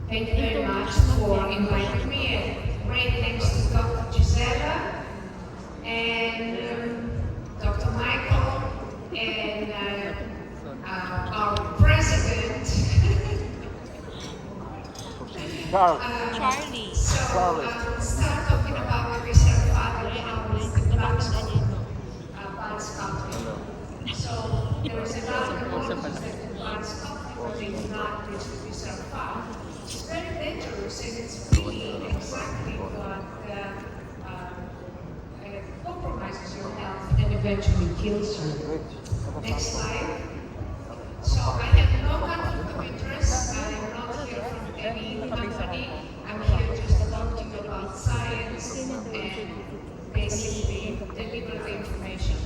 Thank you very much for inviting me, and great thanks to Dr. Gisela and Dr. Michael and our president. Charlie. Start talking about the research part and how is the plants country. So there is a lot of problems that the plants country, but they do not reach the research part. It's very dangerous, and it's really exactly what compromises your health and eventually kills you. Next slide. So I have no conflict of interest. I am not here from any company. I'm here just to talk to you about science and basically deliver the information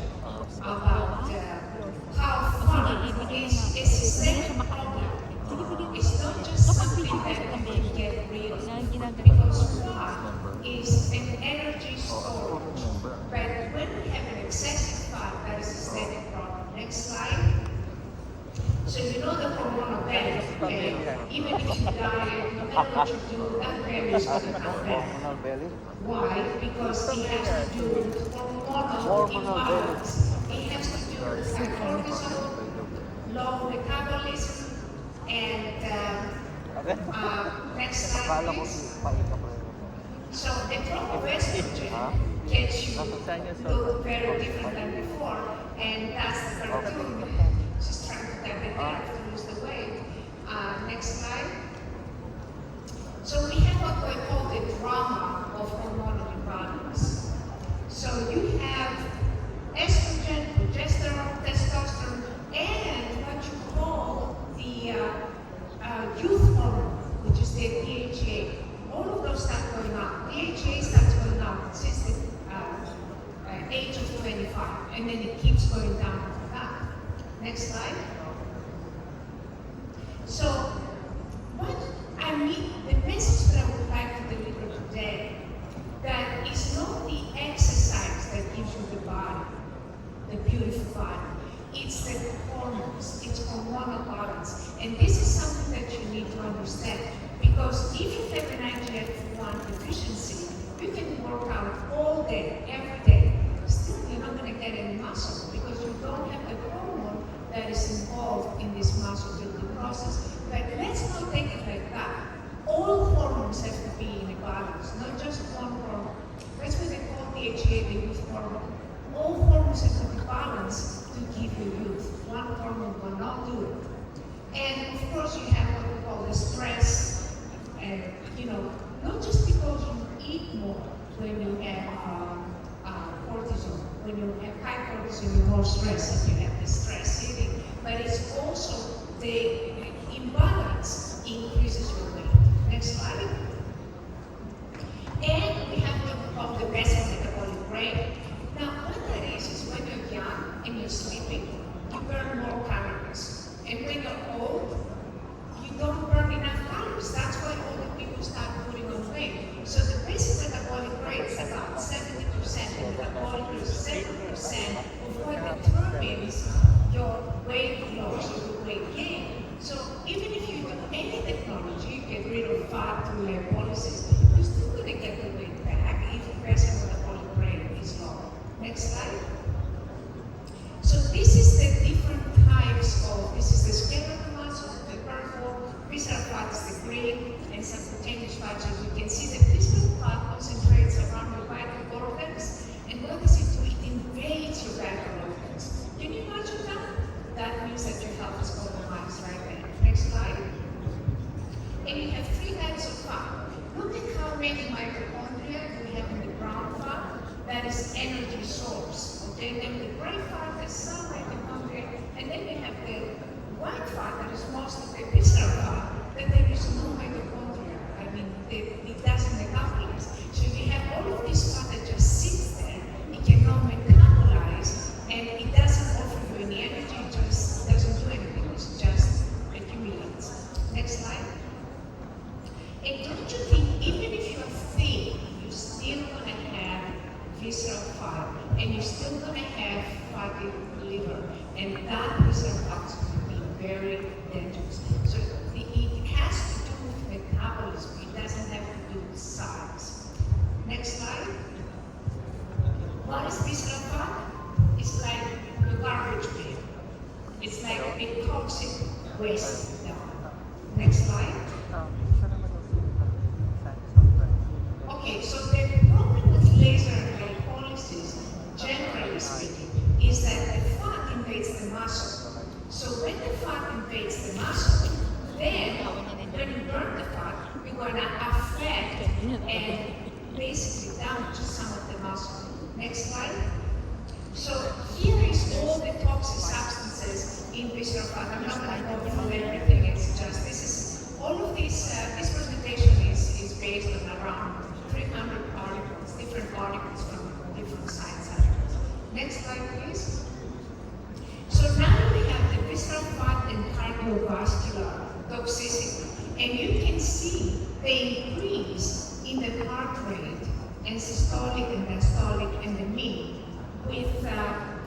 about how fun is a systemic problem. It's not just something that we can get rid of, because fat is an energy storage. But when we have an excessive fat, that is a systemic problem. Next slide. So you know the hormonal belly, okay? Even if you diet, no matter what you do, that belly is going to come back. Why? Because it has to do with hormonal imbalance. It has to do with high cortisol, low metabolism, and next slide please. So the drop of estrogen gets you look very different than before, and that's the cartoon. She's trying to get it there to lose the weight. Next slide. So we have what we call the drama of hormonal imbalance. So you have estrogen, progesterone, testosterone, and what you call the youth hormone, which is the DHA. All of those start going up. DHA starts going up since the age of 25, and then it keeps going down after that. Next slide. So, what I mean, the message that I would like to deliver today, that is not the exercise that gives you the body, the beautiful body. It's the hormones, it's hormonal balance. And this is something that you need to understand. Because if you have an IGF-1 deficiency, you can work out all day, every day. Still, you're not going to get any muscle because you don't have the hormone that is involved in this muscle building process. But let's not take it like that. All hormones have to be in a balance, not just one hormone. That's what they call DHA, the youth hormone. All hormones have to be balanced to give you youth. One hormone will not do it. And of course, you have what we call the stress. And not just because you eat more when you have cortisol. When you have high cortisol, you're more stressed if you have the stress eating. But it's also the imbalance increases your weight. Next slide. And we have what we call the basal metabolic rate. Now, what that is when you're young and you're sleeping, you burn more calories. And when you're old, you don't burn enough calories. That's why older people start putting on weight. So the basic metabolic rate is about 70%, and metabolic rate is 7% of what determines your weight loss or your weight gain. So even if you do any technology, get rid of fat through lipolysis, you're still going to get the weight back if the basic metabolic rate is low. Next slide. So this is the different types of, this is the skeletal muscle, the purple, visceral fat is the green, and subcutaneous fat. So you can see that visceral fat concentrates around your vital organs, and what does it do? It invades your vital organs. Can you imagine that? That means that your health is compromised right there. Next slide. And you have three types of fat. Look at how many mitochondria we have in the brown fat. That is energy source. Okay, then the gray fat is some mitochondria, and then you have the white fat that is mostly the visceral fat, that there is no mitochondria. I mean, it doesn't metabolize. So if you have all of this fat that just sits there, it cannot metabolize, and it doesn't offer you any energy, it just doesn't do anything, it just accumulates. Next slide. And don't you think, even if you're thin, you're still going to have visceral fat, and you're still going to have fatty liver, and that visceral fat is going to be very dangerous. So it has to do with metabolism. size. Next slide. What is visceral fat? It's like the garbage bin. It's like a big toxic waste dump. Next slide. Okay, so the problem with laser lipolysis, generally speaking, is that the fat invades the muscle. So when the fat invades the muscle, then when you burn the fat, you're going to affect and basically damage some of the muscle. Next slide. So here is all the toxic substances in visceral fat. I'm not going to go through everything. It's just all of this. This presentation is based on around 300 particles, different particles from different science areas. Next slide, please. So now we have the visceral fat and cardiovascular toxicity, and you can see the increase in the heart rate and systolic and diastolic and the mean with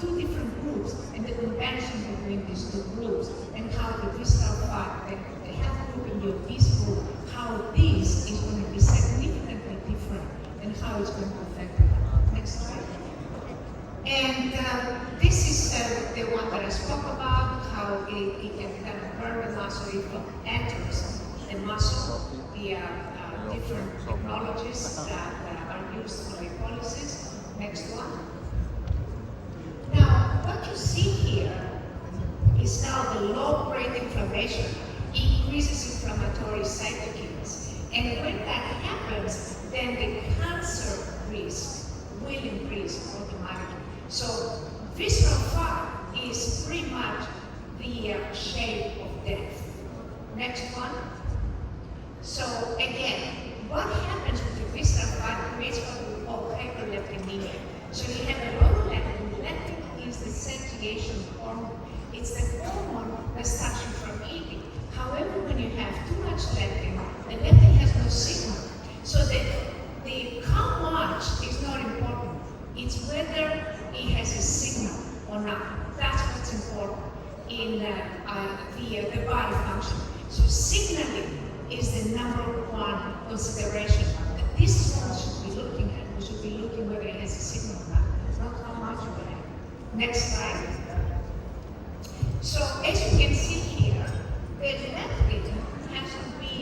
two different groups and the convention between these two groups and how the visceral fat, the health group and the obese group, how this is going to be significantly different and how it's going to affect them. Next slide. And this is the one that I spoke about, how it can kind of burn the muscle if it enters the muscle, the different technologies that are used for lipolysis. Next one. Now, what you see here is now the low-grade inflammation increases inflammatory cytokines. And when that happens, then the cancer risk will increase automatically. So visceral fat is pretty much the shape of death. Next one. So again, what happens with the visceral fat creates what we call hyperleptinemia. So you have a lot of leptin. Leptin is the satiation hormone. It's the hormone that stops you from eating. However, when you have too much leptin, the leptin has no signal. So the how much is not important. It's whether it has a signal or not. That's what's important in the body function. So signaling is the number one consideration. This is what we should be looking at. We should be looking whether it has a signal or not. Not how much we have. Next slide. So as you can see here, the leptin has to be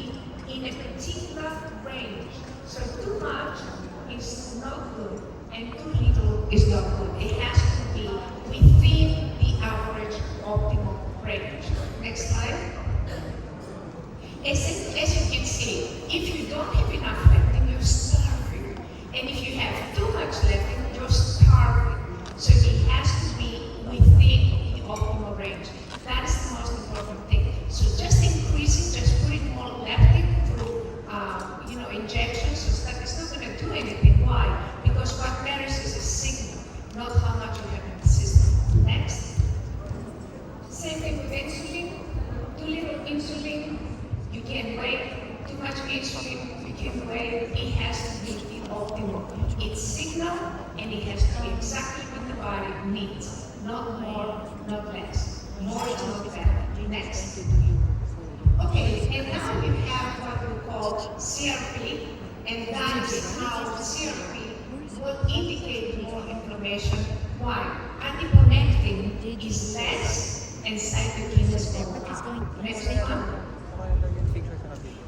in a particular range. So too much is not good and too little is not good. It has to be within the average optimal range. Next slide. As you can see, if you don't have enough leptin, you're starving. And if you have too much leptin, you're starving. So it has to be within the optimal range. That is the most important thing. So just increasing, just putting more leptin through injections, so it's not going to do anything. Why? Because what matters is a signal, not how much you have in the system. Next. Same thing with insulin. Too little insulin, you can wait. Too much insulin, you can wait. It has to be the optimal. It's signal, and it has to be exactly what the body needs. Not more, not less. More is not better. Next. Okay, and now you have what we call CRP, and that is how CRP will indicate more inflammation. Why? Adiponectin is less and cytokines go up. Next one.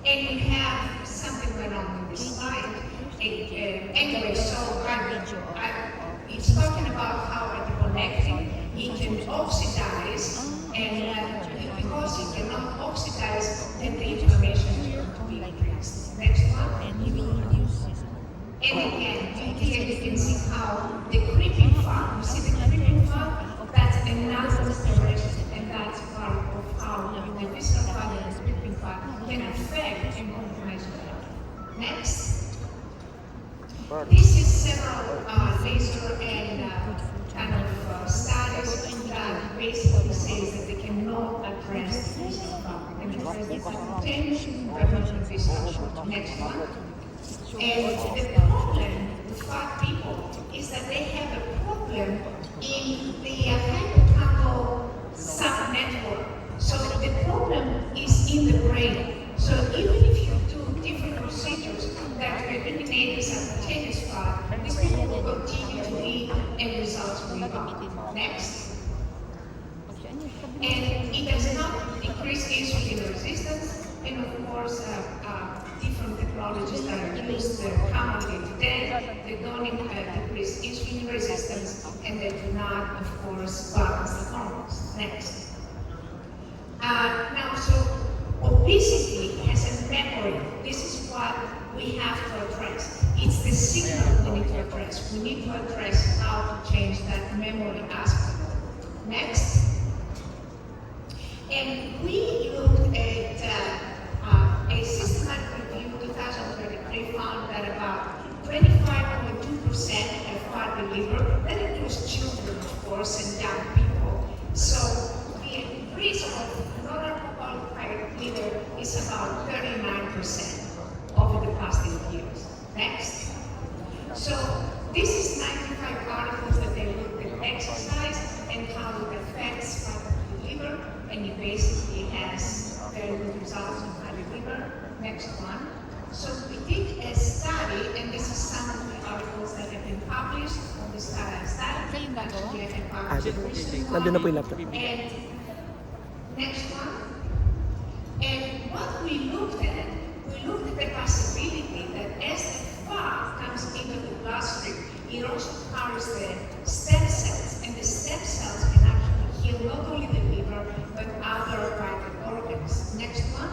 And you have something going on in this slide. Anyway, so it's talking about how adiponectin, it can oxidize, and because it cannot oxidize, then the inflammation is going to be increased. Next one. And again, here you can see how the creeping fat, you see the creeping fat, that's another direction, and that's part of how the visceral fat and the creeping fat can affect and compromise your health. Next. This is several laser and kind of studies that basically says that they cannot address the visceral fat. They can address the hypertension, prevention visceral. Next one. And the problem with fat people is that they have a problem in the hippocampal subnetwork. So the problem is in the brain. So even if you do different procedures, that to eliminate this advantageous fat, these people will continue to eat and results rebound. Next. And it does not increase insulin resistance, and of course, different technologies that are used commonly today, they don't decrease insulin resistance, and they do not, of course, balance the hormones. Next. Now, so obesity has a memory. This is what we have to address. It's the signal we need to address. We need to address how to change that memory aspect. Next. And we looked at a systematic review 2033 found that about 25.2% have fatty liver. That includes children, of course, and young people. So the increase of non-alcoholic liver is about 39% over the past 8 years. Next. So this is 95 articles that they looked at exercise and how it affects fatty liver, and it basically has very good results on fatty liver. Next one. So we did a study, and this is some of the articles that have been published on the study. Actually, I have published a recent one. And next one. And what we looked at the possibility that as the fat comes into the bloodstream, it also carries the stem cells, and the stem cells can actually heal not only the liver, but other vital organs. Next one.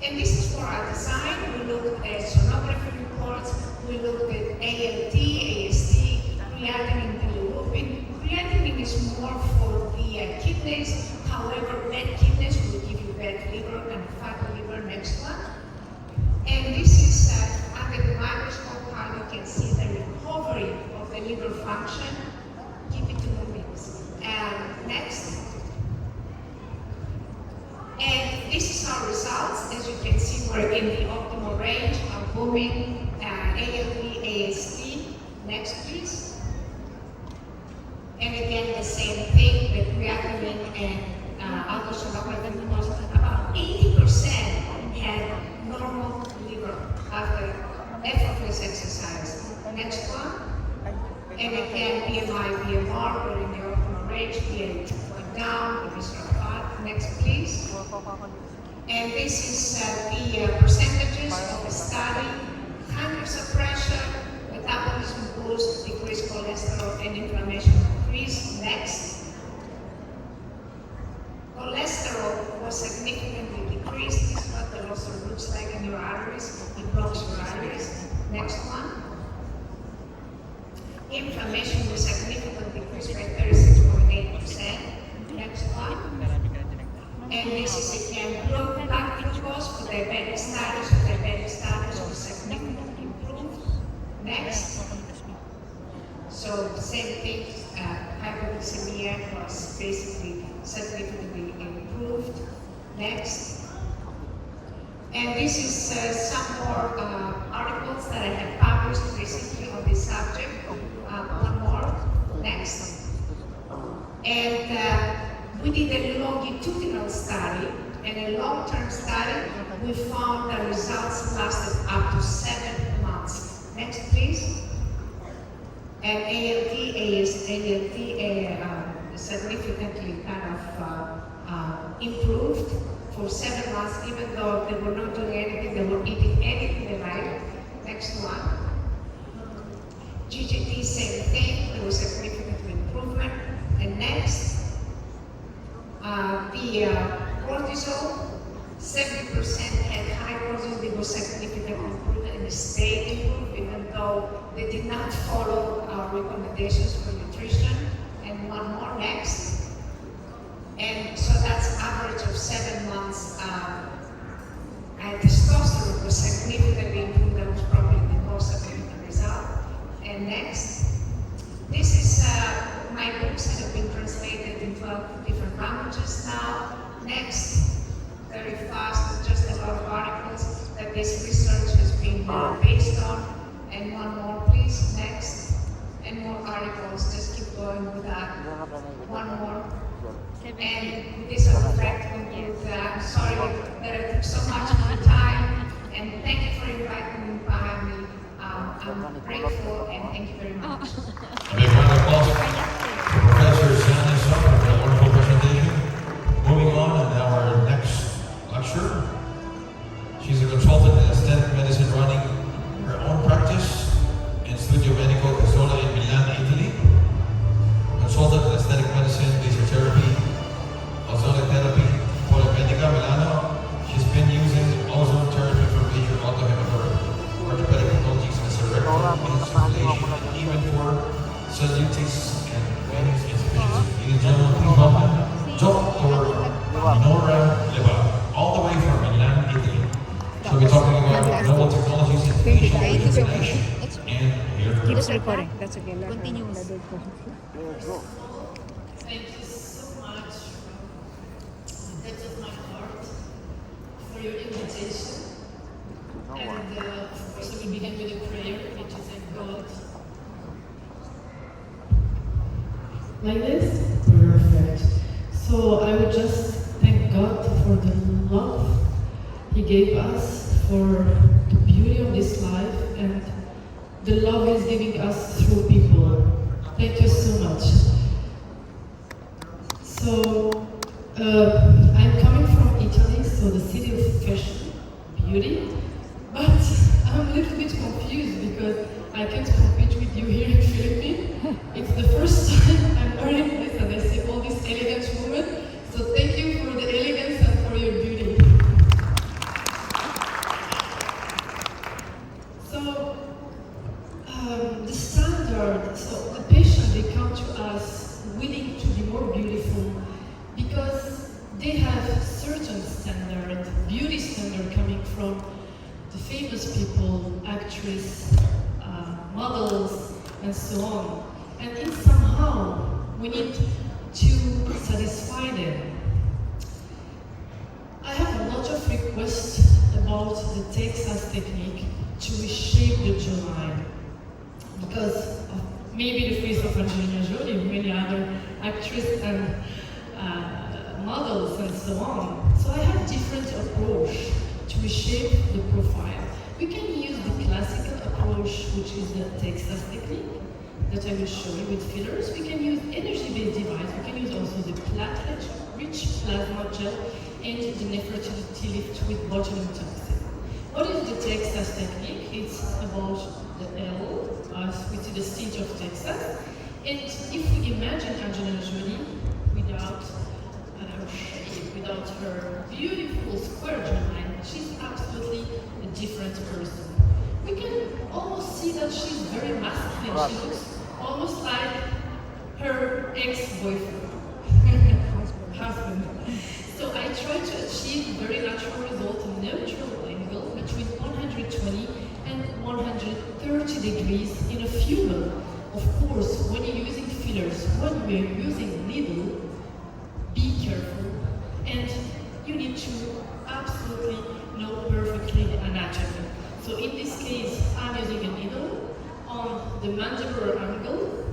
And this is for our design. We looked at sonography reports, we looked at ALT, AST, creatinine, bilirubin. Creatinine is more for the kidneys. However, bad kidneys will give you bad liver and fatty liver. Next one. And this is under the microscope how you can see the recovery of the liver function. Keep it to minutes. Next. And this is our results. As you can see, we're in the optimal range of booming, ALT, AST. Next, please. And again, the same thing, the creatinine and ultrasonography reports. About 80% had normal liver after effortless exercise. Next one. And again, BMI, BMR, we're in the optimal range. BMI went down, the visceral fat. Next, please. And this is the percentages of the study. Hunger suppression, metabolism boost, decreased cholesterol, and inflammation decrease. Next. Cholesterol was significantly decreased. This is what the cholesterol looks like in your arteries. It blocks your arteries. Next one. Inflammation was significantly decreased by 36.8%. Next one. And this is again blood glucose for diabetic status. Diabetic status was significantly improved. Next. So same thing, hypoglycemia was basically significantly improved. Next. And this is some more articles that I have published recently on this subject. One more. Next. And we did a longitudinal study, and a long-term study. We found the results lasted up to 7 months. Next, please. And ALT significantly kind of improved for 7 months, even though they were not doing anything, they were eating anything they liked. Next one. GGT, same thing, there was significant improvement. And next, the cortisol, 70% had high cortisol, there was significant improvement, and stayed improved, even though they did not follow our recommendations for nutrition. And one more, next. And so that's average of 7 months. And testosterone was significantly improved. That was probably the most significant result. And next, this is my books that have been translated in 12 different languages now. Next, very fast, just a lot of articles that this research has been based on. And one more, please. Next. And more articles. Just keep going with that. One more. And with this, I would like to conclude. I'm sorry that I took so much of your time, and thank you for inviting me. I'm grateful and thank you very much. A big round of applause for Professor Sofra for that wonderful presentation. Moving on, and now our next lecturer. She's a consultant in aesthetic medicine running her own practice in Studio Medico Casola in Milan, Italy. Consultant in aesthetic medicine, laser therapy, ozonic therapy, Polimedica, Milano. She's been using ozone therapy for major orthopedic pathologies and cerebral insufflation, and even for cellulitis and venous insufficiency. Ladies and gentlemen, please welcome Dr. Nora Leva, all the way from Milan, Italy. She'll be talking about novel technologies in facial rejuvenation and hair growth. Keeps recording. That's okay. Continuous. Thank you so much from the depth of my heart for your invitation. And of course, we begin with a prayer, which is thank God. Like this? Perfect. So I would just thank God for the love He gave us, for the beauty of this life, and the love He's giving us through people. Thank you so much. So, I'm coming from Italy, so the city of fashion, beauty, but I'm a little bit confused because I can't compete with you here in Philippines. It's the first time I'm wearing this and I see all these elegant women, so thank you for the elegance and for your beauty. So, the standard, so the patient, they come to us willing to be more beautiful because they have certain standard, beauty standard coming from the famous people, actress, models, and so on. And in somehow, we need to satisfy them. I have a lot of requests about the Texas technique to reshape the jawline because of maybe the face of Angelina Jolie, many other actresses and models and so on. So I have different approach to reshape the profile. We can use the classical approach, which is the Texas technique that I will show you with fillers. We can use energy-based device. We can use also the platelet-rich plasma gel and the nephrotility lift with botulinum toxin. What is the Texas technique? It's about the L, as we see the stage of Texas. And if we imagine Angelina Jolie without her shape, without her beautiful square jawline, she's absolutely a different person. We can almost see that she's very masculine. She looks almost like her ex-boyfriend, husband. So I try to achieve very natural result in neutral angle between 120 and 130 degrees in a few months. Of course, when you're using fillers, when we're using needle, be careful, and you need to absolutely know perfectly the anatomy. So in this case, I'm using a needle on the mandibular angle,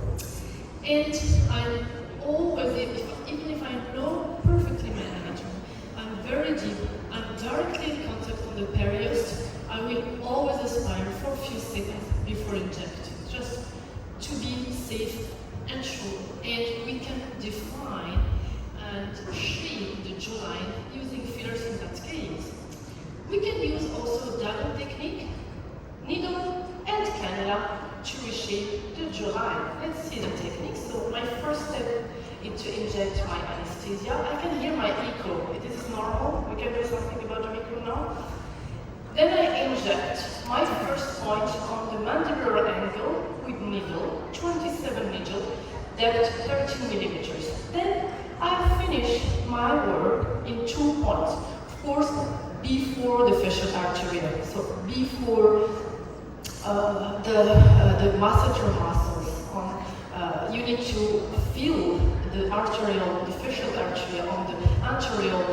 and I'm always, even if I know perfectly my anatomy, I'm very deep, I'm directly in contact with the periost, I will always aspire for a few seconds before injecting, just to be safe and sure. And we can define and shape the jawline using fillers in that case. We can use also a double technique, needle and cannula, to reshape the jawline. Let's see the technique. So my first step is to inject my anesthesia. I can hear my echo. This is normal. We can do something about the echo now. Then I inject my first point on the mandibular angle with needle, 27 needle, depth 13 millimeters. Then I finish my work in 2 points. Of course, before the facial artery, so before the masseter muscles. You need to feel the arterial, the facial artery on the anterior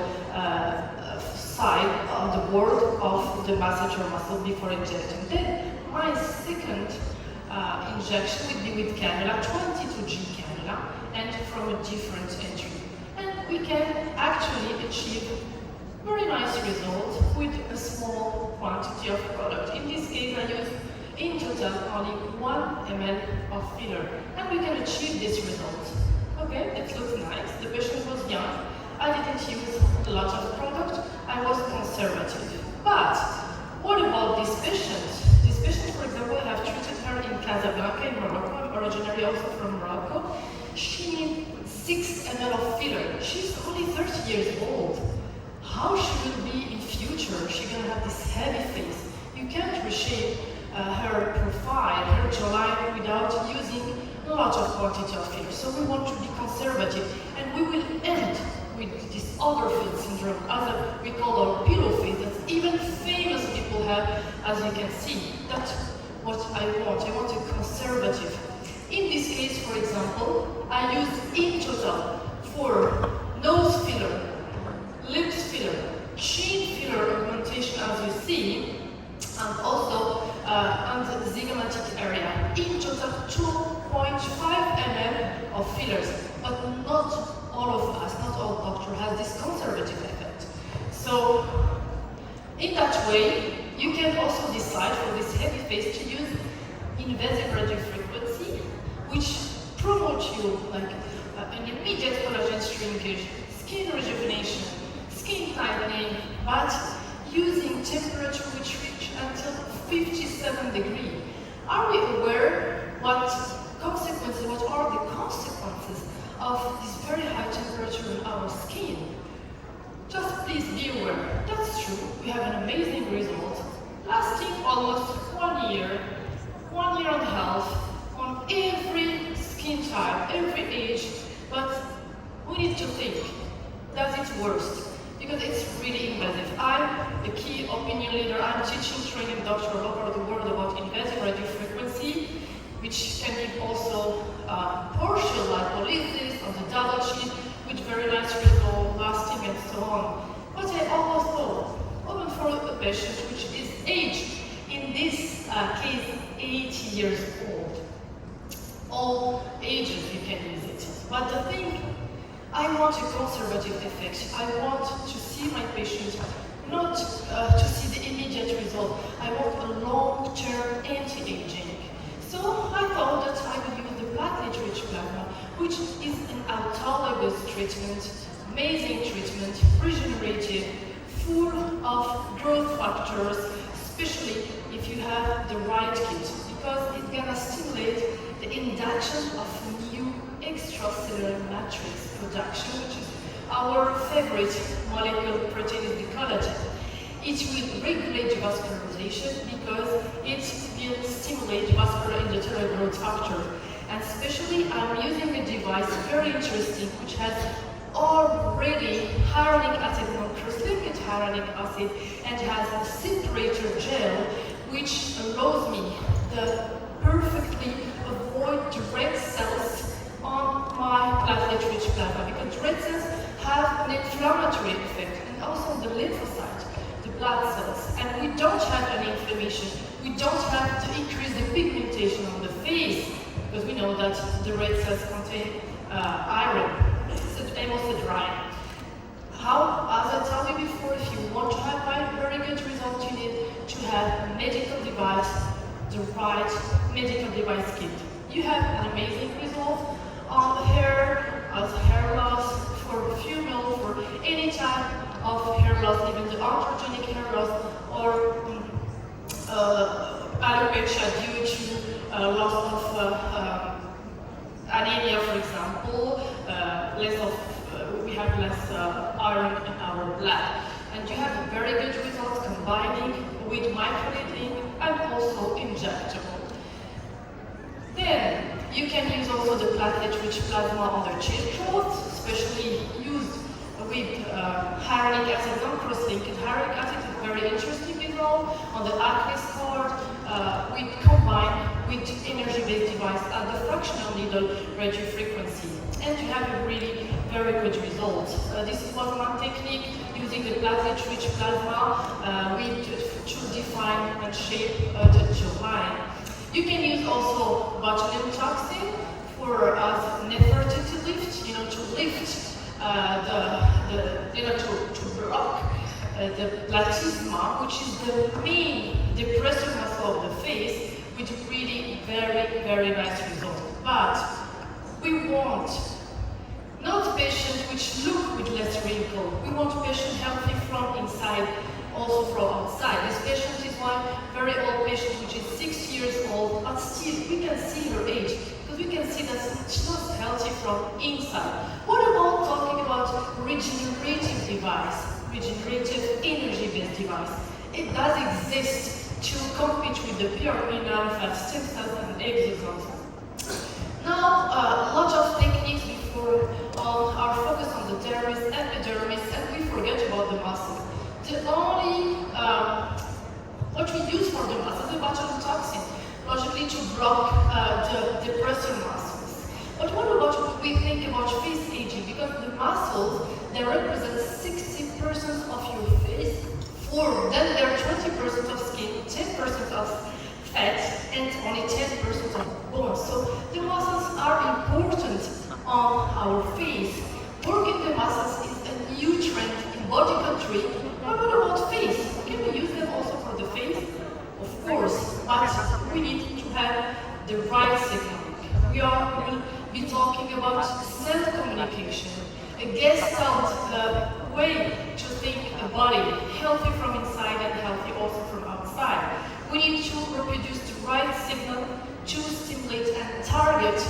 side on the board of the masseter muscle before injecting. Then my second injection will be with cannula, 22G cannula, and from a different entry. And we can actually achieve very nice result with a small quantity of product. In this case, I use in total only 1 ml of filler, and we can achieve this result. Okay, it looks nice. The patient was young. I didn't use a lot of product. I was conservative. But what about this patient? This patient, for example, I have treated her in Casablanca in Morocco. I'm originally also from Morocco. She needs 6 ml of filler. She's only 30 years old. How she will be in future? She's gonna have this heavy face. You can't reshape her profile, her jawline without using a lot of quantity of filler. So we want to be conservative, and we will end with this overfilled syndrome, as we call our pillow face, that even famous people have, as you can see. That's what I want. I want a conservative. In this case, for example, I used in total for nose filler, lips filler, chin filler augmentation, as you see, and also on the zygomatic area. In total, 2.5 ml of fillers, but not all of us, not all doctors has this conservative effect. So, in that way, you can also decide for this heavy face to use invasive radiofrequency, which promotes you like an immediate collagen shrinkage, skin rejuvenation, skin tightening, but using temperature which reach until 57 degrees. Are we aware what are the consequences of this very high temperature in our skin? Just please be aware. That's true. We have an amazing result, lasting almost 1 year, 1 year and a half, on every skin type, every age. But we need to think, does it work? Because it's really invasive. I'm the key opinion leader. I'm teaching, training doctors all over the world about invasive radiofrequency, which can give also partial lipolysis on the double chin, with very nice result, lasting and so on. But I always thought, even for a patient which is aged, in this case, 80 years old. All ages you can use it. But the thing, I want a conservative effect. I want to see my patient, not to see the immediate result. I want a long-term anti-aging. So I thought that I would use the platelet-rich plasma, which is an autologous treatment, amazing treatment, regenerative, full of growth factors, especially if you have the right kit, because it's gonna stimulate the induction of new extracellular matrix production, which is our favorite molecule protein, is the collagen. It will regulate vascularization because it will stimulate vascular endothelial growth factor. And especially I'm using a device, very interesting, which has already hyaluronic acid, non-cross-linked hyaluronic acid, and has a separator gel, which allows me to perfectly avoid the red cells on my platelet-rich plasma, because red cells have an inflammatory effect, and also the lymphocyte, the blood cells, and we don't have any inflammation. We don't have to increase the pigmentation on the face, because we know that the red cells contain iron. It's almost dry. How, as I told you before, if you want to have a very good result, you need to have a medical device, the right medical device kit. You have an amazing result on the hair, as hair loss, for female, for any type of hair loss, even the androgenic hair loss, or alopecia due to loss of anemia, for example, we have less iron in our blood. And you have a very good result combining with microneedling and also injectable. Then you can use also the platelet-rich plasma on the chin growth, especially used with hyaluronic acid, non-cross-linked. Hyaluronic acid is a very interesting result on the acne scar. We combine with energy-based device and the fractional needle radiofrequency, and you have a really very good result. This was one technique using the platelet-rich plasma to define and shape the jawline. You can use also botulinum toxin for Nefertiti lift, to lift to block the platysma, which is the main depressive muscle of the face, with really very nice results. But we want not patient which look with less wrinkle. We want patient healthy from inside, also from outside. This patient is one very old patient which is 6 years old, but still we can see her age, because we can see that she's not healthy from inside. What about talking about regenerative device, regenerative energy-based device? It does exist to compete with the pure mineral fat stem cells and exosomes. Now, a lot of techniques before are focused on the dermis, epidermis, and we forget about the muscle. The only, what we use for the muscle is the botulinum toxin, logically to block the depressor muscles. But what about what we think about face aging? Because the muscles, they represent 60% of your face form. Then there are 20% of skin, 10% of fat, and only 10% of bones. So the muscles are important on our face. Working the muscles is a new trend in body country. But what about face? Can we use them also for the face? Of course, but we need to have the right signal. We will be talking about cell communication, a gestalt way to think a body, healthy from inside and healthy also from outside. We need to reproduce the right signal to stimulate and target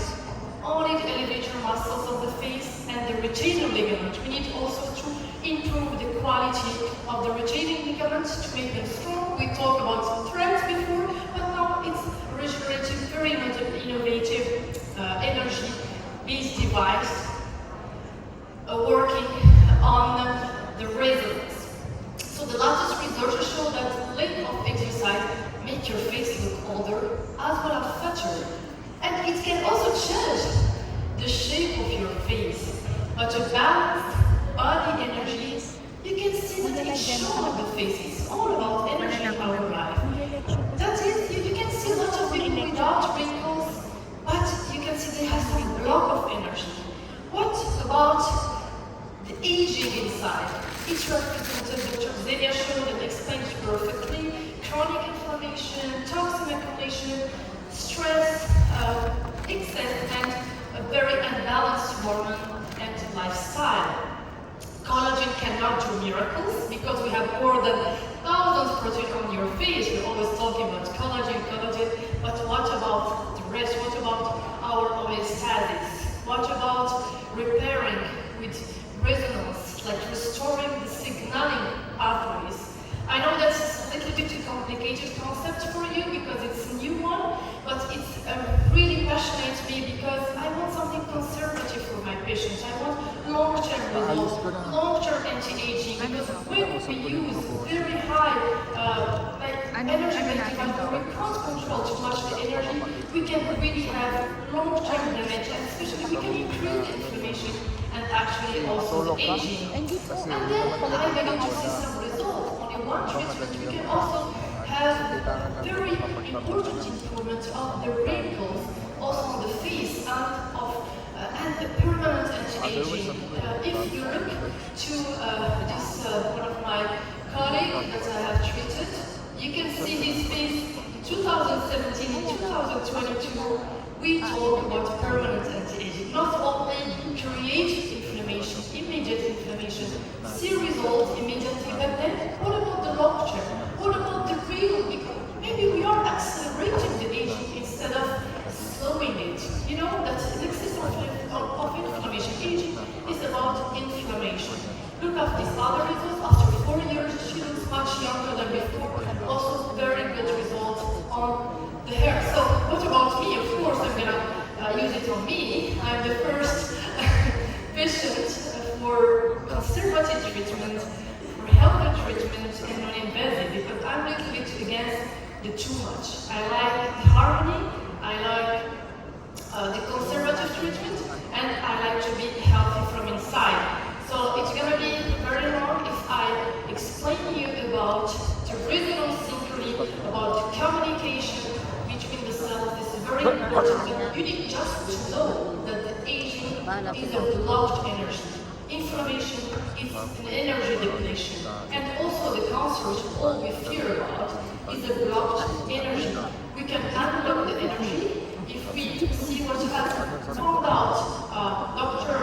only the elevator muscles of the face and the retaining ligament. We need also to improve the quality of the retaining ligaments to make them strong. We talked about strength before, but now it's regenerative, very innovative, energy-based device working on the resonance. So the latest research show that lack of exercise make your face look older as well as fatter. And it can also change the shape of your face. But a balanced body energy, you can see that it's shown on the face. It's all about energy in our life. That is, you can see a lot of people without wrinkles, but you can see they have some block of energy. What about the aging inside? It's represented, Dr. Xenia showed and explained perfectly. Chronic inflammation, toxin accumulation, stress, excess, and a very unbalanced hormone and lifestyle. Collagen cannot do miracles because we have more than thousands of proteins on your face. We're always talking about collagen, but what about the rest? What about our homeostasis? What about repairing with resonance, like restoring the signaling pathways? I know that's a little bit a complicated concept for you because it's a new one, but it's really passionate me because I want something conservative for my patients. I want long-term results, long-term anti-aging, because when we use very high energy device, we can't control too much the energy, we can really have long-term damage, and especially we can increase the inflammation and actually also the aging. And then I'm going to see some results. One treatment, we can also have very important improvement of the wrinkles, also on the face, and the permanent anti-aging. If you look to this one of my colleagues that I have treated, you can see his face in 2017 and 2022. We talk about permanent anti-aging, not only create inflammation, immediate inflammation, see results immediately, but then what about the long term? What about the real? Because maybe we are accelerating the aging instead of slowing it. You know, that's an excess of inflammation. Aging is about inflammation. Look at these other results. After 4 years, she looks much younger than before. Also, very good results on the hair. So, what about me? Of course, I'm gonna use it on me. I'm the first patient for conservative treatment, for healthy treatment, and non-invasive, because I'm a little bit against the too much. I like the harmony, I like the conservative treatment, and I like to be healthy from inside. So it's gonna be very long if I explain you about the resonance synchrony, about the communication between the cells. This is very important. You need just to know that the aging is a blocked energy. Inflammation is an energy depletion. And also the cancer, which all we fear about, is a blocked energy. We can unlock the energy. If we see what has found out, Dr.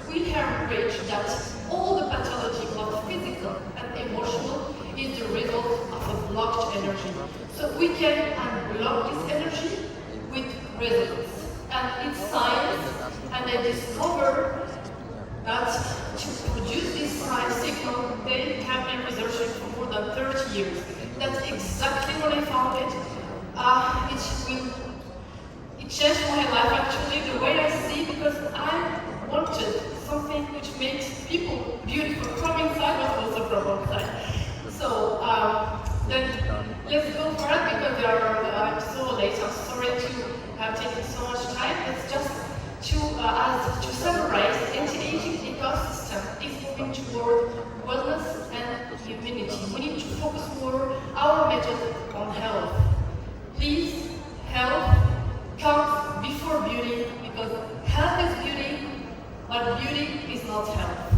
Wilhelm Reich, that all the pathology, both physical and emotional, is the result of a blocked energy. So we can unblock this energy with resonance. And it's science, and they discovered that to produce this science signal, they have been researching for more than 30 years. That's exactly what I found it. It changed my life actually, the way I see, because I wanted something which makes people beautiful from inside but also from outside. So then let's go for it because I'm so late. I'm sorry to have taken so much time. It's just to summarize, anti-aging ecosystem is moving toward wellness and immunity. We need to focus more our method on health. Please, health comes before beauty, because health is beauty, but beauty is not health.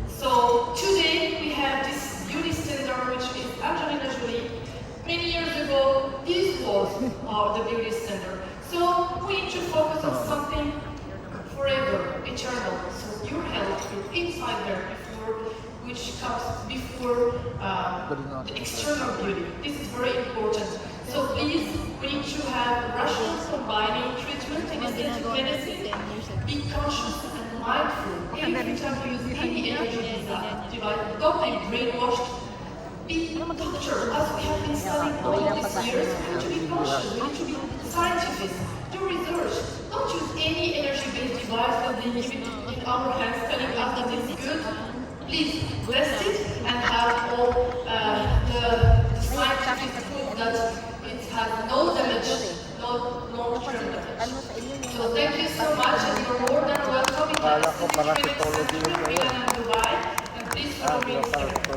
So today we have this beauty standard, which is Angelina Jolie. Many years ago, this was the beauty standard. So we need to focus on something forever, eternal. So your health is inside there, which comes before the external beauty. This is very important. So please, we need to have rational combining treatment in aesthetic medicine. Be conscious and mindful. Every time you use any energy device, don't be brainwashed. Be a doctor, as we have been studying all these years. We need to be cautious, we need to be scientific. Do research. Don't use any energy-based device that they give it in our hands telling us that it's good. Please test it and have all the scientific proof that it has no damage, no long-term damage. So thank you so much, and you're more than welcome in the Dubai, and please follow me on Instagram.